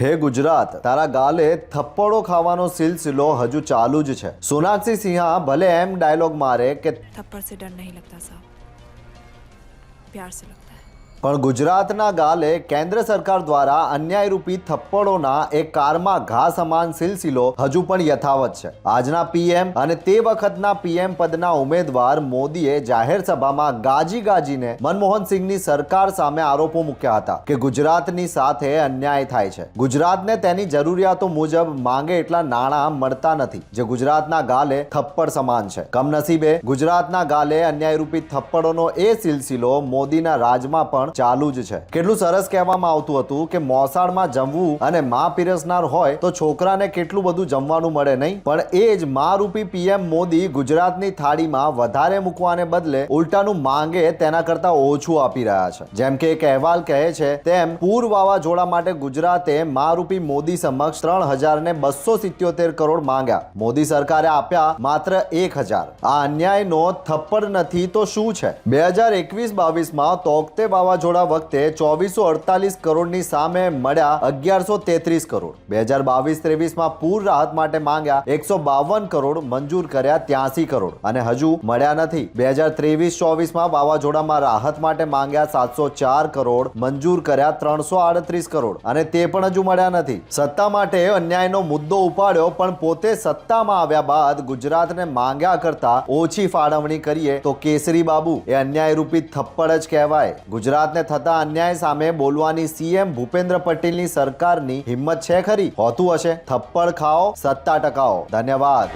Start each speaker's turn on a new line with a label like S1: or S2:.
S1: હે ગુજરાત, તારા ગાલે થપ્પડો ખાવાનો સિલસિલો હજુ ચાલુ જ છે। સોનાક્ષી સિંહા ભલે એમ ડાયલોગ મારે કે
S2: थप्पड़ से डर नहीं लगता साहब, प्यार से लगता है।
S1: પણ ગુજરાતના ગાલે કેન્દ્ર સરકાર દ્વારા અન્યાયરૂપી થપ્પડોના એક કારમાં ઘા સમાન સિલસિલો હજુ પણ યથાવત છે। આજના પીએમ અને તે વખતના પીએમ પદના ઉમેદવાર મોદીએ જાહેર સભામાં ગાજીને મનમોહન સિંહની સરકાર સામે આરોપો મૂક્યા હતા કે ગુજરાતની સાથે અન્યાય થાય છે। ગુજરાતને તેની જરૂરિયાતો મુજબ માંગે એટલા નાણાં મળતા નથી, જે ગુજરાતના ગાલે થપ્પડ સમાન છે। કમનસીબે ગુજરાતના ગાલે અન્યાયરૂપી થપ્પડોનો એ સિલસિલો મોદીના રાજમાં પણ ચાલુ જ છે। કેટલું સરસ કહેવામાં આવતું હતું કે મોસાળમાં જમવું અને માં પીરસનાર હોય તો છોકરાને કેટલું બધું જમવાનું મળે નહીં, પણ એ જ માં રૂપી પીએમ મોદી ગુજરાતની થાળીમાં વધારે મૂકવાને બદલે ઉલટાનું માંગે તેના કરતા ઓછું આપી રહ્યા છે। જેમ કે એક અહેવાલ કહે છે તેમ પૂર વાવાઝોડા માટે ગુજરાતે માં રૂપી મોદી સમક્ષ 3,277 કરોડ માંગ્યા, મોદી સરકારે આપ્યા માત્ર 1,000। આ અન્યાયનો થપ્પડ નથી તો શું છે? 2021-22માં તોકતે વાવાઝોડા વખતે 2448 કરોડની સામે મળ્યા 1133 કરોડ। 2022-23માં પૂર રાહત માટે માંગ્યા 152 કરોડ, મંજૂર કર્યા 83 કરોડ અને હજુ મળ્યા નથી। 2023-24માં વાવાઝોડામાં રાહત માટે માંગ્યા 704 કરોડ, મંજૂર કર્યા 338 કરોડ અને તે પણ હજુ મળ્યા નથી। સત્તા માટે અન્યાયનો મુદ્દો ઉપાડ્યો, પણ પોતે સત્તામાં આવ્યા બાદ ગુજરાતને માંગ્યા કરતા ઓછી ફાળવણી કરીએ તો કેસરી બાબુ એ અન્યાયરૂપી થપ્પડ જ કહેવાય। ગુજરાતને થતા અન્યાય સામે બોલવાની સીએમ ભૂપેન્દ્ર પટેલની સરકારની હિંમત છે ખરી? હોતું હશે? થપ્પડ ખાઓ, સત્તા ટકાઓ। ધન્યવાદ।